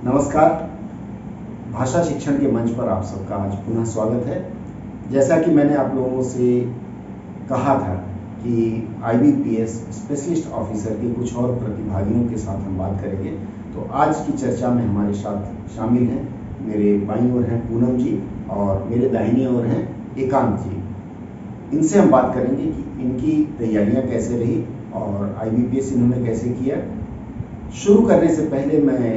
नमस्कार। भाषा शिक्षण के मंच पर आप सबका आज पुनः स्वागत है। जैसा कि मैंने आप लोगों से कहा था कि IBPS स्पेशलिस्ट ऑफिसर के कुछ और प्रतिभागियों के साथ हम बात करेंगे, तो आज की चर्चा में हमारे साथ शामिल हैं मेरे बाईं ओर हैं पूनम जी और मेरे दाहिनी ओर हैं एकांत जी। इनसे हम बात करेंगे कि इनकी तैयारियां कैसे रही और IBPS इन्होंने कैसे किया। शुरू करने से पहले मैं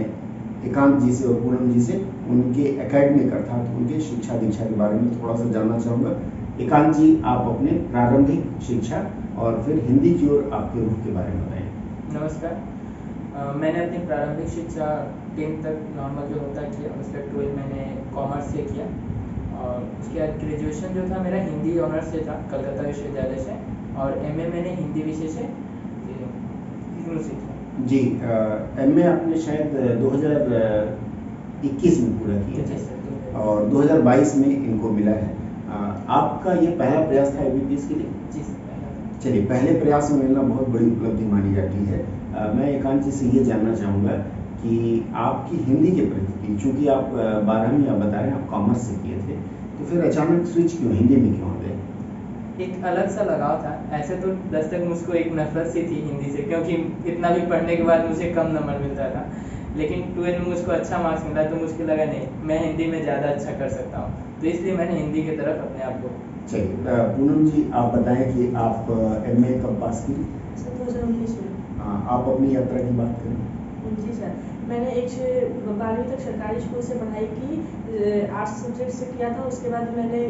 एकांत जी से और पूनम जी से उनके एकेडमिक अर्थात उनके शिक्षा दीक्षा के बारे में थोड़ा सा जानना चाहूँगा। एकांत जी, आप अपने प्रारंभिक शिक्षा और फिर हिंदी की ओर आपके रुख के बारे में बताएं। नमस्कार। मैंने अपनी प्रारंभिक शिक्षा 10th तक नॉर्मल जो होता है किया, उसके 12 मैंने कॉमर्स से किया और उसके बाद ग्रेजुएशन जो था मेरा हिंदी ऑनर्स से था कलकत्ता विश्वविद्यालय से, और MA मैंने हिंदी विषय से से किया। जी, MA आपने शायद 2021 में पूरा किया और 2022 में इनको मिला है। आपका ये पहला प्रयास था IBPS के लिए? जी सर। चलिए, पहले प्रयास में मिलना बहुत बड़ी उपलब्धि मानी जाती है। मैं एकांत जी से ये जानना चाहूँगा कि आपकी हिंदी के प्रति, चूँकि आप 12वीं आप बता रहे हैं आप कॉमर्स से किए थे, तो फिर अचानक स्विच क्यों हिंदी में क्यों आ गए? एक अलग सा लगाव था। ऐसे तो 10 तक मुझको एक नफरत सी थी हिंदी से, क्योंकि इतना भी पढ़ने के बाद मुझे कम नंबर मिलता था, लेकिन 12 में मुझको अच्छा मार्क्स मिला तो मुझको लगा नहीं, मैं हिंदी में ज़्यादा अच्छा कर सकता हूँ, तो इसलिए मैंने हिंदी की तरफ अपने आप को। चलिए, पूनम जी आप बताएं कि आप MA कब पास की? सर 2019 में। आप अपनी यात्रा की बात करें। जी सर, मैंने 12वीं तक सरकारी स्कूल से पढ़ाई की, आर्ट्स सब्जेक्ट से किया था। उसके बाद मैंने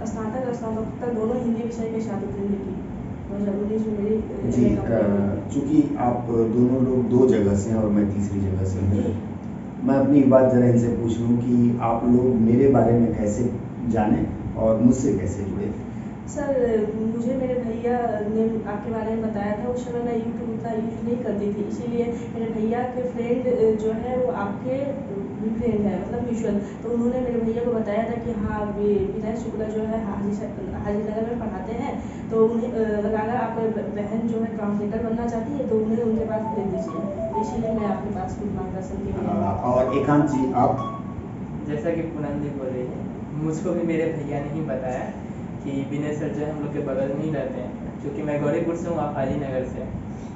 स्नातक और स्नातकोत्तर दोनों हिंदी विषय के साथ उत्तीर्ण की 2019 में मेरी जी, MA चूँकि आप दोनों लोग दो जगह से हैं और मैं तीसरी जगह से हूँ, मैं अपनी बात जरा इनसे पूछ लूँ कि आप लोग मेरे बारे में कैसे जाने और मुझसे कैसे जुड़े? सर, मुझे मेरे भैया ने आपके बारे में बताया था। उस समय मैं यूट्यूब उतना यूज नहीं करती थी, इसीलिए मेरे भैया के फ्रेंड जो है वो आपके भी फ्रेंड है, मतलब म्यूचुअल। तो उन्होंने मेरे भैया को बताया था कि हाँ विनय शुक्ला जो है हाजी नगर में पढ़ाते हैं, तो उन्हें अगर आपकी बहन जो है ट्रांसलेटर बनना चाहती है तो उन्हें उनके पास भेज दीजिए। इसीलिए मैं आपके पास कुछ मार्गदर्शन के लिए। और एकांत जी आप? जैसा कि पूनम जी बोल रही है, मुझको भी मेरे भैया ने ही बताया कि विनय सर जो है हम लोग के बगल में ही रहते हैं, क्योंकि मैं गौरीपुर से हूँ, आप हाजी नगर से,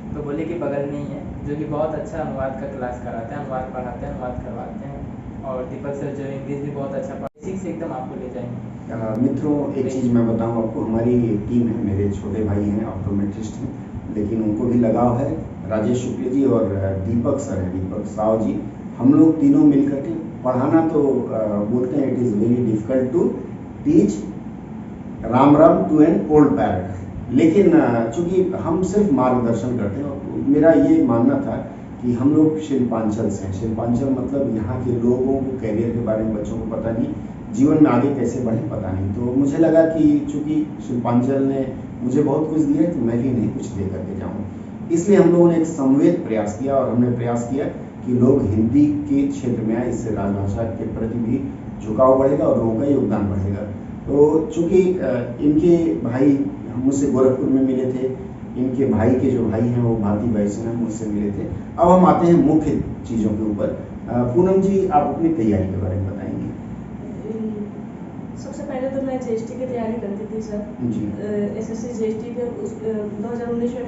तो बोले कि बगल में ही है, जो कि बहुत अच्छा अनुवाद का क्लास कराते हैं, अनुवाद पढ़ाते हैं, अनुवाद करवाते हैं, और दीपक सर जो इंग्लिश भी बहुत अच्छा बेसिक से एकदम आपको ले जाएंगे। मित्रों, एक चीज़ मैं बताऊं आपको, हमारी टीम है, मेरे छोटे भाई हैं ऑप्टोमेट्रिस्ट हैं, लेकिन उनको भी लगाव है। राजेश शुक्ल जी और दीपक सर हैं, दीपक साव जी, हम लोग तीनों मिलकर के पढ़ाना तो बोलते हैं it is very difficult to teach Ram Ram to an old parrot, लेकिन चूँकि हम सिर्फ मार्गदर्शन करते हैं और मेरा ये मानना था कि हम लोग शिल्पांचल से हैं। शिल्पांचल मतलब यहाँ के लोगों को कैरियर के बारे में बच्चों को पता नहीं, जीवन में आगे कैसे बढ़े पता नहीं, तो मुझे लगा कि चूँकि शिल्पांचल ने मुझे बहुत कुछ दिया है तो मैं भी नहीं कुछ दे करके जाऊँ। इसलिए हम लोगों ने एक संवेद प्रयास किया और हमने प्रयास किया कि लोग हिंदी के क्षेत्र में आए, इससे राजभाषा के प्रति भी झुकाव बढ़ेगा और लोगों का योगदान बढ़ेगा। तो चूँकि इनके भाई मुझसे गोरखपुर में मिले थे, इनके भाई के जो भाई हैं वो भारती वायुसेना में मुझसे मिले थे। अब हम आते हैं मुख्य चीज़ों के ऊपर। पूनम जी आप अपनी तैयारी के बारे में बताएंगे। सबसे पहले तो मैं GST की तैयारी करती थी सर जी। SSC GST के 2019 में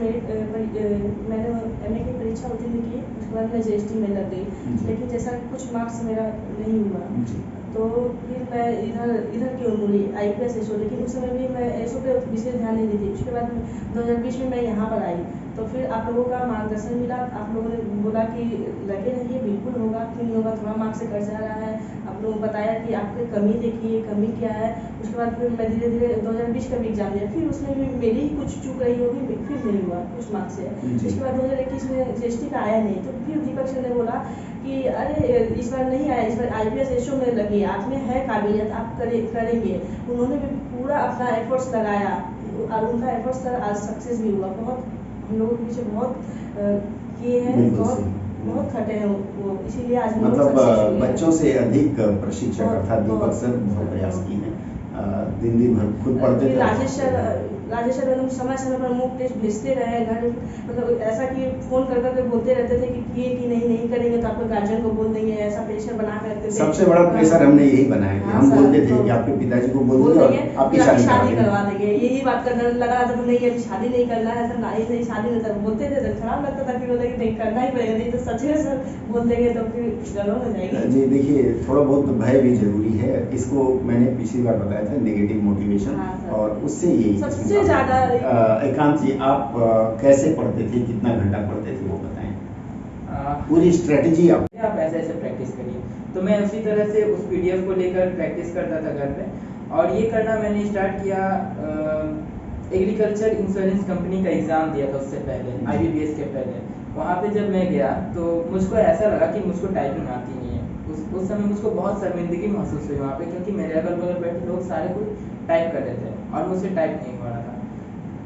मैंने MA की परीक्षा उत्तीर्ण की। उसके बाद मैं GST में लग गई, लेकिन जैसा कुछ मार्क्स मेरा नहीं हुआ जी। तो फिर मैं इधर की ओर मुड़ी IPS SO, लेकिन उस समय भी मैं SO पे विशेष ध्यान नहीं दी थी। उसके बाद 2020 में मैं यहाँ पर आई तो फिर आप लोगों का मार्गदर्शन मिला। आप लोगों ने बोला कि लगे रहिए, बिल्कुल होगा, क्यों नहीं होगा, थोड़ा मार्क्स से कर्जा रहा है। आप लोगों ने बताया कि आपकी कमी देखिए, कमी क्या है। उसके बाद फिर मैं धीरे धीरे 2020 का भी एग्जाम दिया, फिर उसमें भी मेरी ही कुछ चूक रही होगी, फिर नहीं हुआ कुछ मार्क्स से। उसके बाद 2021 में GST का आया नहीं, तो फिर दीपक सर ने बोला कि अरे इस बार नहीं आया, इस बार IPS SO में लगी, आप में है काबिलियत, आप करेंगे। उन्होंने भी पूरा अपना एफर्ट्स लगाया और उनका एफर्ट्स सर आज सक्सेस भी हुआ। बहुत हम लोगों के पीछे बहुत किए हैं, बहुत खटे हैं वो, इसीलिए आज हम लोग मतलब सक्सेस हुए हैं। बच्चों से अधिक प्रशिक्षक अर्थात दीपक सर बहुत प्रयास किए हैं, दिन दिन भर खुद पढ़ते थे। राजेश सर राजेश सर एकदम समय समय पर मॉक टेस्ट भेजते रहे घर, मतलब ऐसा कि फ़ोन कर करके बोलते रहते थे कि किए कि नहीं करेंगे तो आपके गार्जियन को बोल देंगे, ऐसा प्रेशर बना कर रखते थे। सबसे बड़ा प्रेशर हमने यही बनाया कि हाँ हम सर, बोलते थे तो कि आपके पिताजी को बोल बोल देंगे देंगे और आपकी फिर आपकी शादी शादी करवा करवा देंगे, यही बात करने लगा था। नहीं अभी शादी नहीं करना है सर, नहीं शादी नहीं कर बोलते थे तो खराब लगता था, फिर बोलते कि नहीं करना ही पड़ेगा, नहीं तो सच में सर बोल देंगे तो फिर गड़बड़ हो जाएगी। जी देखिए, थोड़ा बहुत भय भी जरूरी है, इसको मैंने पिछली बार बताया था, नेगेटिव मोटिवेशन। हाँ, सर। और उससे यही सबसे ज़्यादा एकांत जी, आप कैसे पढ़ते थे, कितना घंटा पढ़ते थे वो बताएं, पूरी स्ट्रेटेजी आप ऐसे ऐसे प्रैक्टिस करिए। तो मैं उसी तरह से उस पीडीएफ को लेकर प्रैक्टिस करता था घर पे, और ये करना मैंने स्टार्ट किया एग्रीकल्चर इंश्योरेंस कंपनी का एग्ज़ाम दिया था उससे पहले, IBPS के पहले। वहाँ पे जब मैं गया तो मुझको ऐसा लगा कि मुझको टाइपिंग आती नहीं है। उस समय मुझको बहुत शर्मिंदगी महसूस हुई वहाँ पे, क्योंकि मेरे अगल बगल बैठे लोग सारे कोई टाइप कर रहे थे और मुझसे टाइप नहीं हो रहा था।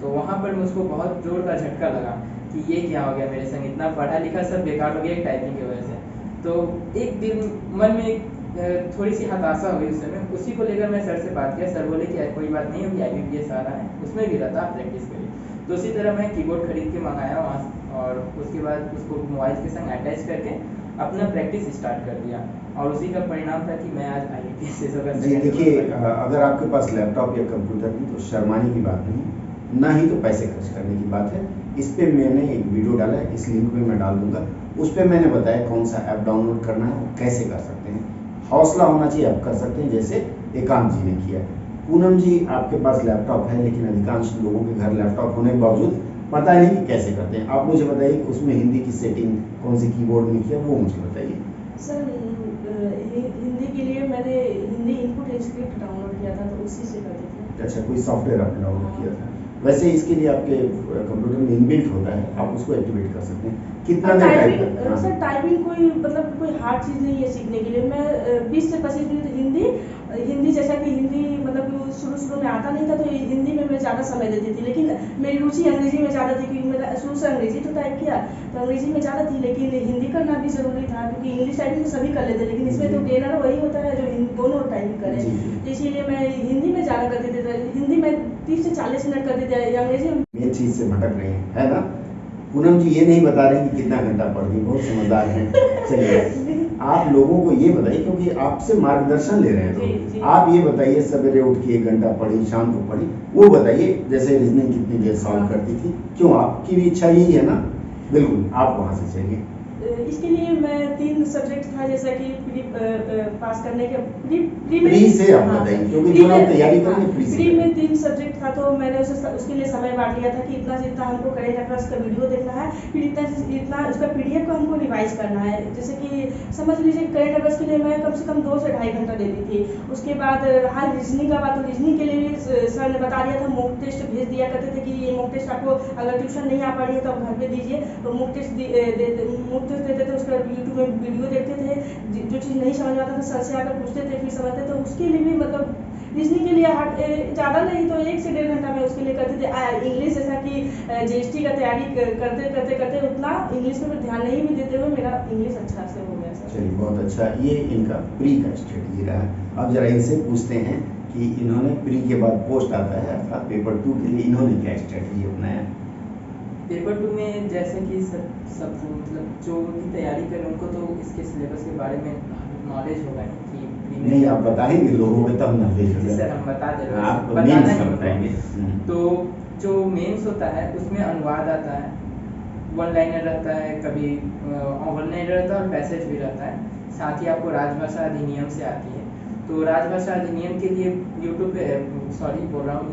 तो वहाँ पर मुझको बहुत जोर का झटका लगा कि ये क्या हो गया मेरे संग, इतना पढ़ा लिखा सब बेकार हो गया एक टाइपिंग की वजह से। तो एक दिन मन में थोड़ी सी हताशा हुई उस समय, उसी को लेकर मैं सर से बात किया। सर बोले कि कोई बात नहीं, अभी IBPS आ रहा है, उसमें भी रहता, आप प्रैक्टिस करिए। तो उसी तरह मैं कीबोर्ड खरीद के मंगाया वहाँ, और उसके बाद उसको मोबाइल के संग अटैच करके अपना प्रैक्टिस स्टार्ट कर दिया, और उसी का परिणाम था कि मैं आज IBPS से जी देखिए, अगर आपके पास लैपटॉप या कंप्यूटर नहीं तो शर्माने की बात नहीं, ना ही तो पैसे खर्च करने की बात है। इस पे मैंने एक वीडियो डाला है, इस लिंक पे मैं डाल दूंगा, उस पे मैंने बताया कौन सा ऐप डाउनलोड करना है और कैसे कर सकते हैं। हौसला होना चाहिए, आप कर सकते हैं जैसे एकांत जी ने किया। पूनम जी, आपके पास लैपटॉप है, लेकिन अधिकांश लोगों के घर लैपटॉप होने के बावजूद पता नहीं कि कैसे करते हैं। आप मुझे बताइए उसमें हिंदी की सेटिंग कौन सी कीबोर्ड में किया, वो मुझे बताइए। सर हिंदी के लिए मैंने हिंदी इनपुट स्क्रिप्ट डाउनलोड किया था, तो उसी से करते थे। अच्छा, कोई सॉफ्टवेयर आपने डाउनलोड किया था? वैसे इसके लिए आपके कंप्यूटर में इनबिल्ट होता है, आप उसको एक्टिवेट कर सकते हैं। कितना देर टाइप करते हैं? सर टाइपिंग कोई मतलब कोई हार्ड चीज़ नहीं है सीखने के लिए। मैं 20 से 25 मिनट हिंदी जैसा कि हिंदी मतलब शुरू में आता नहीं था, तो हिंदी में मैं ज़्यादा समय देती थी। लेकिन मेरी रुचि अंग्रेजी में ज़्यादा थी, क्योंकि मेरा शुरू से अंग्रेजी तो टाइप किया, तो अंग्रेजी में ज़्यादा थी, लेकिन हिंदी करना भी ज़रूरी था, क्योंकि इंग्लिश टाइपिंग तो सभी कर लेते, लेकिन इसमें तो ट्रेनर वही होता है जो दोनों टाइप करे। तो इसीलिए मैं हिंदी में ज़्यादा करती थी। हिंदी में 30 से 40 मिनट करती थी, अंग्रेजी मेन चीज से भटक रही है ना? पूनम जी ये नहीं बता रहे कि कितना घंटा पढ़ रही, बहुत समझदार हैं। चलिए, आप लोगों को ये बताइए, क्योंकि आपसे मार्गदर्शन ले रहे हैं तो आप ये बताइए, सवेरे उठ के 1 घंटा पढ़ी, शाम को पढ़ी, वो बताइए। जैसे रीजनिंग कितनी देर सॉल्व करती थी, क्यों? आपकी भी इच्छा यही है ना? बिल्कुल, आप वहाँ से चलिए। इसके लिए मैं 3 सब्जेक्ट था, जैसा कि पास करने के प्री से आप बताइए, क्योंकि जो लोग तैयारी करेंगे प्री में 3 सब्जेक्ट था, तो मैंने उसके लिए समय बांट लिया था कि इतना जितना हमको करेंट अफेयर्स का वीडियो देखना है, फिर इतना उसका PDF को हमको रिवाइज करना है। जैसे कि समझ लीजिए करेंट अफेयर्स के लिए मैं कम से कम 2 से ढाई घंटा देती थी। उसके बाद रहा रीजनिंग का बात, तो रीजनिंग के लिए भी सर ने बता दिया था, मॉक टेस्ट भेज दिया करते थे कि ये मॉक टेस्ट आपको अगर ट्यूशन नहीं आ पा रही है तो आप घर पे दीजिए। तो मॉक टेस्ट देते थे, उसका यूट्यूब में वीडियो देखते थे, जो चीज़ नहीं समझ में आता था सर से आकर पूछते थे, फिर समझते। तो उसके लिए भी मतलब रीजनिंग के लिए ज़्यादा नहीं तो 1 से 1.5 घंटा में उसके लिए करते थे। इंग्लिश जैसा कि GST का तैयारी करते उतना इंग्लिश में ध्यान नहीं भी देते हुए मेरा इंग्लिश अच्छा से हो गया सर। चलिए, बहुत अच्छा। ये इनका प्री का स्ट्रेटजी रहा। अब जरा इनसे पूछते हैं कि इन्होंने प्री के बाद पोस्ट आता है, अर्थात पेपर 2 के लिए इन्होंने क्या स्ट्रेटजी अपनाया? पेपर 2 में जैसे कि सब मतलब जो भी तैयारी करें उनको तो इसके सिलेबस के बारे में नॉलेज होगा कि नहीं, आप बताएंगे लोगों को तब नॉलेज होगा। सर हम बता दे रहे हैं, आप बताना मेंस ही बताएंगे। तो जो मेंस होता है उसमें अनुवाद आता है, 1 लाइनर रहता है, कभी वन लाइनर रहता है और पैसेज भी रहता है। साथ ही आपको राजभाषा अधिनियम से आती है। तो राजभाषा अधिनियम के लिए यूट्यूब पे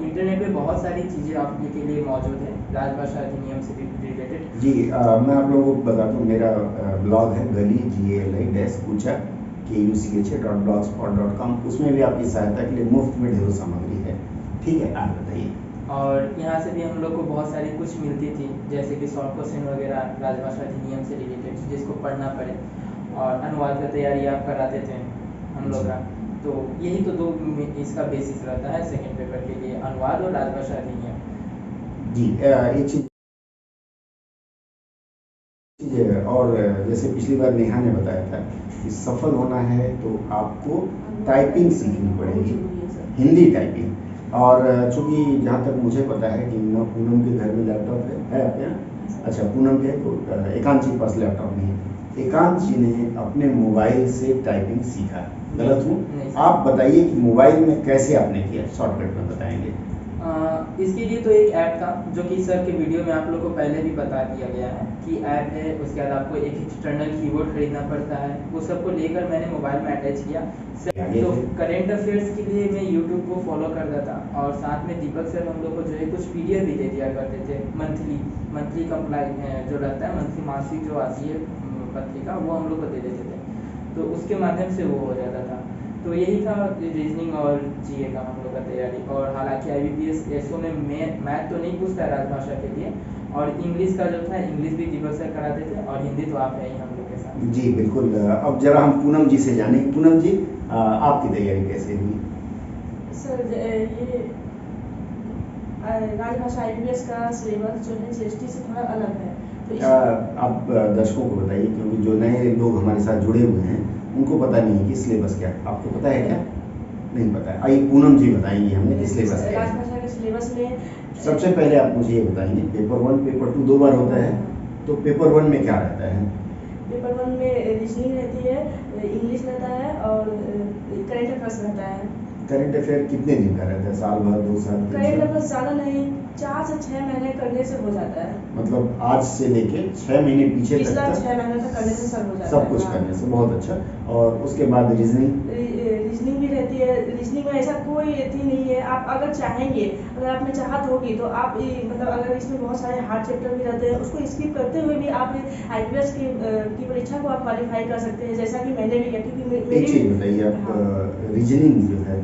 इंटरनेट पे बहुत सारी चीज़ें आपके लिए मौजूद है राजभाषा अधिनियम से रिलेटेड। जी, मैं आप लोगों को बता दूं, मेरा ब्लॉग है गली GALI-कुचा KUCHA.blogspot.com, उसमें भी आपकी सहायता के लिए मुफ्त में ढेरों सामग्री है। ठीक है, आप बताइए। और यहाँ से भी हम लोग को बहुत सारी कुछ मिलती थी, जैसे कि शॉर्ट क्वेश्चन वगैरह राजभाषा अधिनियम से रिलेटेड जिसको पढ़ना पड़े, और अनुवाद का तैयारी आप कराते थे हम लोग का। तो यही तो 2 इसका बेसिस रहता है सेकंड पेपर के लिए, अनुवाद और राजभाषा अधिनियम। जी, एक चीज और जैसे पिछली बार नेहा ने बताया था कि सफल होना है तो आपको टाइपिंग सीखनी पड़ेगी, हिंदी टाइपिंग। और चूँकि जहाँ तक मुझे पता है कि पूनम के घर में लैपटॉप है आपके यहाँ? अच्छा, पूनम के तो एकांत जी के पास लैपटॉप नहीं है। एकांत जी ने अपने मोबाइल से टाइपिंग सीखा, गलत हूँ? नहीं। आप बताइए कि मोबाइल में कैसे आपने किया, शॉर्टकट में बताएंगे। इसके लिए तो एक ऐप था जो कि सर के वीडियो में आप लोग को पहले भी बता दिया गया है कि ऐप है। उसके बाद आपको एक एक्सटर्नल कीबोर्ड खरीदना पड़ता है, वो सबको लेकर मैंने मोबाइल में अटैच किया। आगे तो फिर? करेंट अफेयर्स के लिए मैं यूट्यूब को फॉलो करता था और साथ में दीपक सर हम लोग को जो है कुछ पीडीएफ भी दे दिया करते थे। मंथली कंप्लाई जो रहता है, मंथली मासिक जो आती है पत्रिका, वो हम लोग को दे देते थे, तो उसके माध्यम से वो हो जाता था। तो यही था रीजनिंग और जीए का हम लोग का तैयारी। और हालांकि IBPS एसओ में मैथ तो नहीं पूछता है राजभाषा के लिए, और इंग्लिश का जो था, इंग्लिश भी दीपक सर कराते थे, और हिंदी तो आप है ही हम लोग के साथ। जी बिल्कुल। अब जरा हम पूनम जी से जाने। पूनम जी, आपकी तैयारी कैसे हुई? सर ये राजभाषा IBPS का सिलेबस जो है GST से थोड़ा अलग है, तो आप दर्शकों को बताइए, क्योंकि जो नए लोग हमारे साथ जुड़े हुए हैं उनको पता नहीं है कि सिलेबस क्या है। आपको पता है क्या? नहीं पता है। आइए पूनम जी बताएंगे हमें कि सिलेबस क्या है। राजभाषा के सिलेबस में सबसे पहले आप मुझे ये बताएंगे, पेपर 1 पेपर 2 दो बार होता है, तो पेपर 1 में क्या रहता है? पेपर 1 में रीजनिंग रहती है, इंग्लिश रहता है और करेंट अफेयर्स रहता है। करंट अफेयर कितने दिन का रहता है? साल भर, 2 साल, 3 करेंट साल? अफेयर्स ज़्यादा नहीं, 4 से 6 महीने करने से हो जाता है। मतलब आज से लेके 6 महीने पीछे तक पिछला का 6 महीने तक करने से सब हो जाता है। सब कुछ करने से, बहुत अच्छा। और उसके बाद रीजनिंग? रीजनिंग भी रहती है। रीजनिंग में ऐसा कोई थी नहीं है, आप अगर चाहेंगे, अगर आप में चाहत होगी तो आप मतलब अगर इसमें बहुत सारे हार्ड चैप्टर भी रहते हैं, उसको स्किप करते हुए भी आप IBPS की परीक्षा को आप क्वालिफाई कर सकते हैं, जैसा कि मैंने भी किया। क्योंकि एक चीज़ बताइए आप, हाँ। रीजनिंग जो है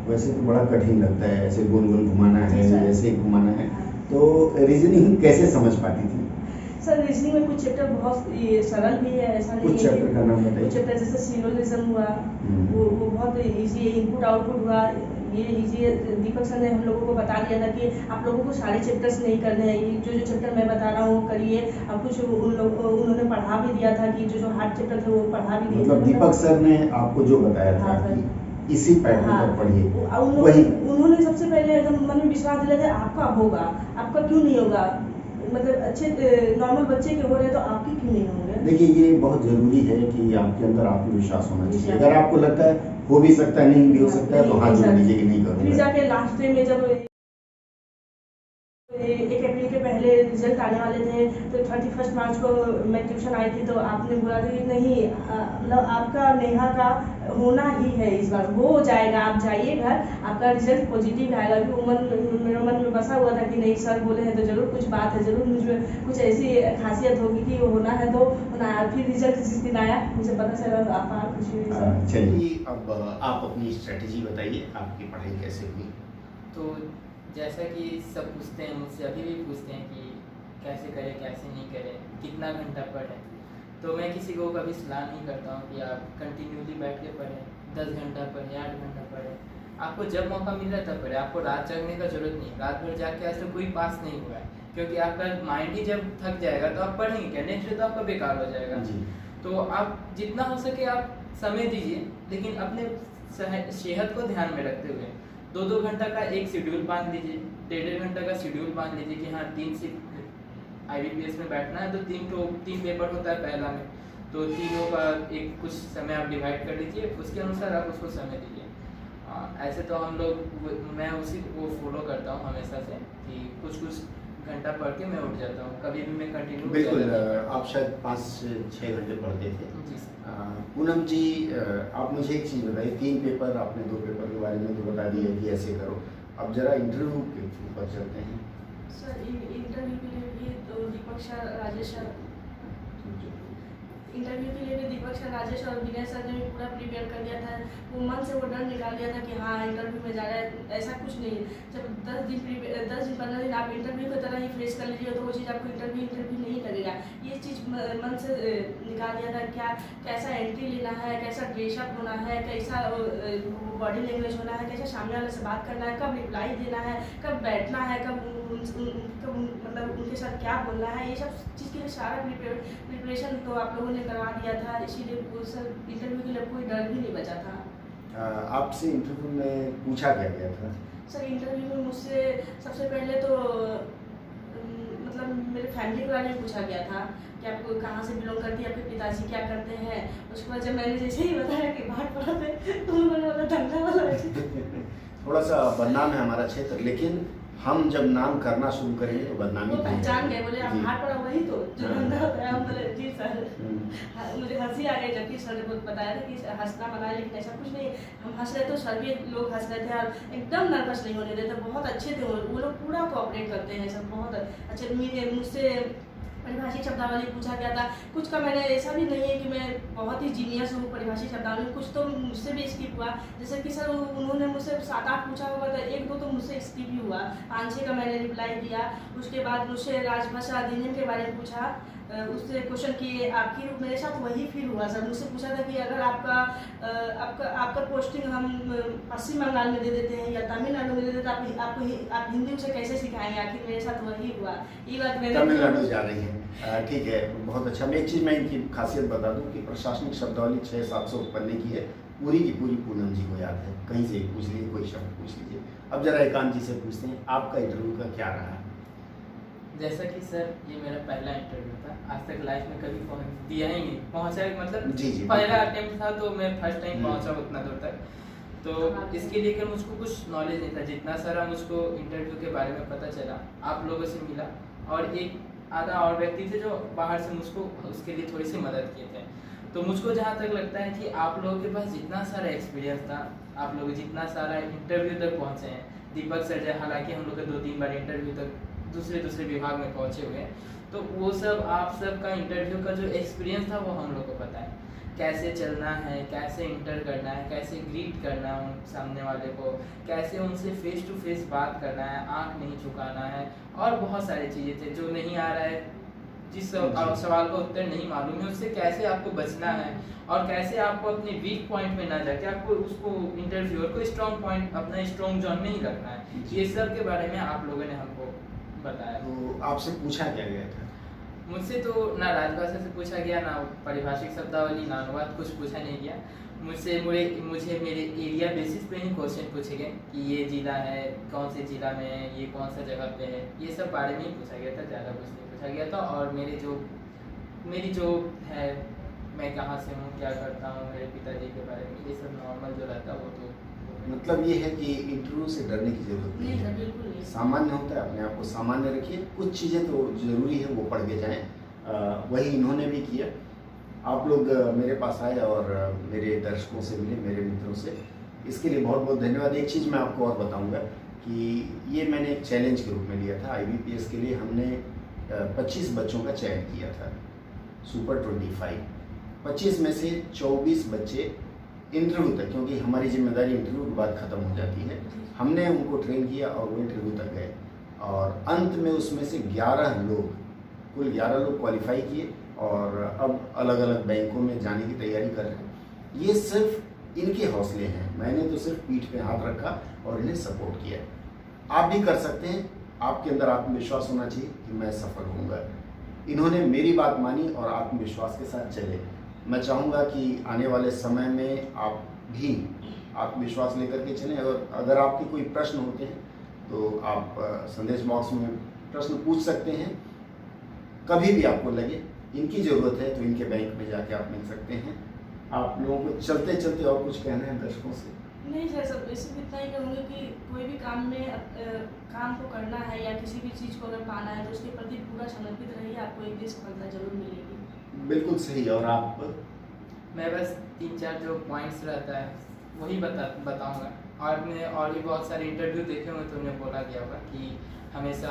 वैसे तो बड़ा कठिन लगता है, ऐसे गोल गोल घुमाना है, जी सर। ऐसे घुमाना है, हाँ। तो रीजनिंग कैसे समझ पाती थी? सर रीजनिंग में कुछ चैप्टर बहुत सरल भी है, ऐसा नहीं कुछ है चैप्टर का नाम कुछ बताइए। चैप्टर जैसे सिलोजिज्म हुआ, वो बहुत इजी है। इनपुट आउटपुट हुआ, ये इजी है। दीपक सर ने हम लोगों को बता दिया था कि आप लोगों को सारे चैप्टर्स नहीं करने हैं, ये जो चैप्टर मैं बता रहा हूँ वो करिए। अब कुछ उन्होंने पढ़ा भी दिया था कि जो हार्ड चैप्टर थे वो पढ़ा भी दिए थे। मतलब दीपक सर ने आपको जो बताया था हाँ सर। कि इसी पैटर्न हाँ, पर पढ़िए, उन्होंने वही? उन्होंने सबसे पहले एकदम मन में विश्वास दिलाया था, आपका होगा, आपका क्यों नहीं होगा, मतलब अच्छे नॉर्मल बच्चे के हो रहे तो आपके क्यों नहीं होंगे। देखिए, ये बहुत ज़रूरी है कि आपके अंदर आत्मविश्वास होना चाहिए। जी, अगर आपको लगता है हो भी सकता है, नहीं भी हो सकता है, तो हाथ जोड़ लीजिए कि नहीं फिर करूँगा। जाके लास्ट में जब 1 अप्रैल के पहले रिजल्ट आने वाले थे, तो 31 मार्च को मैं ट्यूशन आई थी, तो आपने बोला था कि नहीं मतलब आपका नेहा का होना ही है, इस बार हो जाएगा, आप जाइए घर, आपका रिजल्ट पॉजिटिव आएगा। क्योंकि मेरे मन में बसा हुआ था कि नहीं सर बोले हैं तो जरूर कुछ बात है, जरूर मुझमें कुछ ऐसी खासियत होगी कि होना है तो होना है। फिर रिजल्ट जिस दिन आया मुझे पता चला तो आप खुशी हुई सर। चलिए, अब आप अपनी स्ट्रेटजी बताइए, आपकी पढ़ाई कैसे हुई? तो जैसा कि सब पूछते हैं मुझसे, अभी भी पूछते हैं कि कैसे करें कैसे नहीं करें, कितना घंटा पढ़ें, तो मैं किसी को कभी सलाह नहीं करता हूँ कि आप कंटिन्यूली बैठ के पढ़ें, 10 घंटा पढ़ें, 8 घंटा पढ़ें। आपको जब मौका मिल रहा है तब पढ़ें, आपको रात जगने का जरूरत नहीं। रात भर जाग के आज तक कोई पास नहीं हुआ है, क्योंकि आपका माइंड ही जब थक जाएगा तो आप पढ़ेंगे क्या, नेक्स्ट डे तो आपका बेकार हो जाएगा। जी। तो आप जितना हो सके आप समय दीजिए, लेकिन अपने सेहत को ध्यान में रखते हुए 2-2 घंटा का एक शेड्यूल बांध लीजिए, 1.5 घंटा का शेड्यूल बांध लीजिए कि हाँ 3 से IBPS में बैठना है, तो 3 पेपर होता है पहला में, तो तीनों का एक कुछ समय आप डिवाइड कर लीजिए, उसके अनुसार आप उसको समय दीजिए। ऐसे तो हम लोग, मैं उसी को फॉलो करता हूँ हमेशा से कि कुछ घंटा पढ़ के मैं उठ जाता हूँ, कभी भी मैं कंटिन्यू। बिल्कुल, आप शायद 5 से 6 घंटे पढ़ते थे। जी सर। पूनम जी, आप मुझे एक चीज़ बताइए, 3 पेपर, आपने 2 पेपर के बारे में तो बता दिया कि ऐसे करो, अब जरा इंटरव्यू के ऊपर चलते हैं। सर इंटरव्यू के लिए भी तो दीपक सर, राजेश सर, इंटरव्यू के लिए भी दीपक सर, राजेश और विनय सर ने भी पूरा प्रिपेयर कर दिया था। वो मन से वो डर निकाल दिया था कि हाँ इंटरव्यू में जा रहा है, ऐसा कुछ नहीं है। जब 10 दिन 15 दिन आप इंटरव्यू की तरह ही फेस कर लीजिए तो वो चीज़ आपको इंटरव्यू नहीं लगेगा। ये चीज़ मन से निकाल दिया था, क्या कैसा एंट्री लेना है, कैसा ड्रेसअप होना है, कैसा बॉडी लैंग्वेज होना है, कैसा सामने वाले से बात करना है, कब रिप्लाई देना है, कब बैठना है, कब मतलब उनके साथ क्या बोलना है, ये सब चीज़ के लिए सारा प्रिपरेशन तो आप लोगों ने करवा दिया था। इसीलिए सर इंटरव्यू के लिए कोई डर भी नहीं बचा था। आपसे इंटरव्यू में पूछा क्या गया था? सर इंटरव्यू में मुझसे सबसे पहले तो मतलब मेरे फैमिली के बारे में पूछा गया था कि आपको कहाँ से बिलोंग करती है, आपके पिताजी क्या करते हैं। उसके बाद जब मैंने जैसे ही बताया कि भाटपाड़ा से, तो उन्होंने बोला धंधा वाला थोड़ा सा बदनाम है हमारा क्षेत्र, लेकिन हम जब नाम करना शुरू करेंगे तो बदनामी वो पहचान गए, बोले आप जी। भाटपाड़ा वही तो जो धंधा होता है। हम बोले जी सर। हम्म। मुझे हंसी आ गई जबकि सर ने बताया था कि हंसना मना है, लेकिन ऐसा कुछ नहीं। हम हंस रहे थे, सर भी लोग हंस रहे थे और एकदम नर्वस नहीं होने देते, बहुत अच्छे थे वो लोग, पूरा कोऑपरेट करते हैं सब, बहुत अच्छे। मुझसे परिभाषिक शब्दावली पूछा गया था, कुछ का मैंने ऐसा भी नहीं है कि मैं बहुत ही जीनियस हूँ परिभाषिक शब्दावली, कुछ तो मुझसे भी स्किप हुआ। जैसे कि सर उन्होंने मुझसे 7-8 पूछा होगा तो 1-2 तो मुझसे स्किप ही हुआ, 5-6 का मैंने रिप्लाई दिया। उसके बाद मुझसे राजभाषा अधिनियम के बारे में पूछा, उससे क्वेश्चन किए। आखिर मेरे साथ वही फील हुआ सर, मुझसे पूछा था कि अगर आपका पोस्टिंग हम पश्चिम बंगाल में दे देते हैं या तमिलनाडु में दे देते हैं, आप हिंदी उसे कैसे सिखाएंगे। आखिर मेरे साथ वही हुआ। ये बात मैंने तमिलनाडु जा रही है, ठीक है, बहुत अच्छा। मैं एक चीज़ मैं इनकी खासियत बता दूं कि प्रशासनिक शब्दावली 600-700 पन्ने की है, पूरी की पूरी पूनम जी को याद है, कहीं से पूछ लीजिए, कोई शब्द पूछ लीजिए। अब जरा एकांत जी से पूछते हैं, आपका इंटरव्यू का क्या रहा? जैसा कि सर ये मेरा पहला इंटरव्यू था, आज तक लाइफ में कभी दिया ही नहीं, पहुंचा मतलब जी पहला अटेम्प्ट था तो मैं फर्स्ट टाइम पहुंचा उतना दूर तक। तो हाँ। इसके लेकर मुझको कुछ नॉलेज नहीं था, जितना सारा मुझको इंटरव्यू के बारे में पता चला आप लोगों से मिला, और एक आधा और व्यक्ति थे जो बाहर से मुझको उसके लिए थोड़ी सी मदद किए थे। तो मुझको जहाँ तक लगता है कि आप लोगों के पास जितना सारा एक्सपीरियंस था, आप लोग जितना सारा इंटरव्यू तक पहुँचे हैं, दीपक सर जो हालांकि हम लोग के 2-3 बार इंटरव्यू तक दूसरे विभाग में पहुँचे हुए हैं, तो वो सब आप सब का इंटरव्यू का जो एक्सपीरियंस था वो हम लोग को पता है, कैसे चलना है, कैसे इंटर करना है, कैसे ग्रीट करना है उन सामने वाले को, कैसे उनसे फेस टू फेस बात करना है, आंख नहीं झुकाना है, और बहुत सारी चीज़ें थे जो नहीं आ रहा है, जिस सवाल का उत्तर नहीं मालूम है उससे कैसे आपको बचना है, और कैसे आपको अपने वीक पॉइंट में ना जाके आपको उसको इंटरव्यूअर को स्ट्रॉन्ग पॉइंट अपना स्ट्रॉन्ग जोन में ही रखना है। ये सब के बारे में आप लोगों ने हमको बताया। तो आपसे पूछा क्या गया था? मुझसे तो ना राजभाषा से पूछा गया, ना परिभाषिक शब्दावली, ना अनुवाद, कुछ पूछा नहीं गया। मुझे मेरे एरिया बेसिस पे ही क्वेश्चन पूछे गए कि ये ज़िला है, कौन से ज़िला में है, ये कौन सा जगह पे है, ये सब बारे में ही पूछा गया था, ज़्यादा कुछ नहीं पूछा गया था। और मेरी जो है, मैं कहाँ से हूँ, क्या करता हूँ, मेरे पिताजी के बारे में, ये सब नॉर्मल जो रहता है वो तो। मतलब ये है कि इंटरव्यू से डरने की जरूरत नहीं नहीं सर, है, बिल्कुल नहीं। सामान्य होता है, अपने आप को सामान्य रखिए। कुछ चीज़ें तो ज़रूरी है वो पढ़ के जाएं, वही इन्होंने भी किया। आप लोग मेरे पास आए और मेरे दर्शकों से मिले, मेरे मित्रों से, इसके लिए बहुत बहुत धन्यवाद। एक चीज़ मैं आपको और बताऊंगा कि ये मैंने एक चैलेंज के रूप में लिया था। IBPS के लिए हमने 25 बच्चों का चयन किया था, सुपर 25। 25 में से 24 बच्चे इंटरव्यू तक, क्योंकि हमारी जिम्मेदारी इंटरव्यू के बाद ख़त्म हो जाती है, हमने उनको ट्रेन किया और वो इंटरव्यू तक गए, और अंत में उसमें से 11 लोग, कुल 11 लोग क्वालिफाई किए और अब अलग अलग बैंकों में जाने की तैयारी कर रहे हैं। ये सिर्फ इनके हौसले हैं, मैंने तो सिर्फ पीठ पे हाथ रखा और इन्हें सपोर्ट किया। आप भी कर सकते हैं, आपके अंदर आत्मविश्वास होना चाहिए कि मैं सफल होऊंगा। इन्होंने मेरी बात मानी और आत्मविश्वास के साथ चले। मैं चाहूँगा कि आने वाले समय में आप भी आत्मविश्वास लेकर के चलें, और अगर आपके कोई प्रश्न होते हैं तो आप संदेश बॉक्स में प्रश्न पूछ सकते हैं। कभी भी आपको लगे इनकी ज़रूरत है तो इनके बैंक में जाके आप मिल सकते हैं। आप लोगों को चलते चलते और कुछ कहना है दर्शकों से? नहीं सर, सब सिर्फ इतना ही कहूँगी कि कोई भी काम में काम को करना है या किसी भी चीज़ को अगर पाना है तो उसके प्रति पूरा समर्पित रहिए, आपको एक दिन सफलता जरूर मिलेगी। बिल्कुल सही। और आप? मैं बस 3-4 जो पॉइंट्स रहता है वही बताऊंगा। और मैं और भी बहुत सारे इंटरव्यू देखे हुए तो उन्हें बोला गया होगा कि हमेशा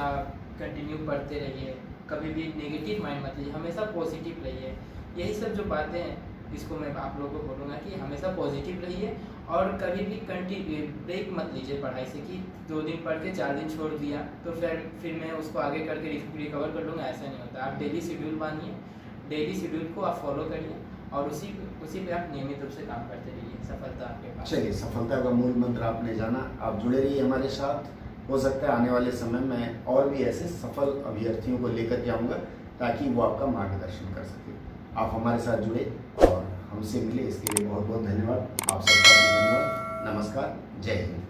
कंटिन्यू पढ़ते रहिए, कभी भी नेगेटिव माइंड मत लीजिए, हमेशा पॉजिटिव रहिए। यही सब जो बातें हैं इसको मैं आप लोगों को बोलूँगा कि हमेशा पॉजिटिव रहिए, और कभी भी ब्रेक मत लीजिए पढ़ाई से कि 2 दिन पढ़ के 4 दिन छोड़ दिया तो फिर मैं उसको आगे करके रिकवर कर लूँगा, ऐसा नहीं होता। आप डेली शेड्यूल बानिए, डेली शेड्यूल को आप फॉलो करिए और उसी पे आप नियमित रूप से काम करते रहिए, सफलता आपके पास। चलिए, सफलता का मूल मंत्र आपने जाना। आप जुड़े रहिए हमारे साथ। हो सकता है आने वाले समय में और भी ऐसे सफल अभ्यर्थियों को लेकर के आऊँगा ताकि वो आपका मार्गदर्शन कर सके। आप हमारे साथ जुड़े और हमसे मिले, इसके लिए बहुत बहुत धन्यवाद। आप सबका भी धन्यवाद। नमस्कार, जय हिंद।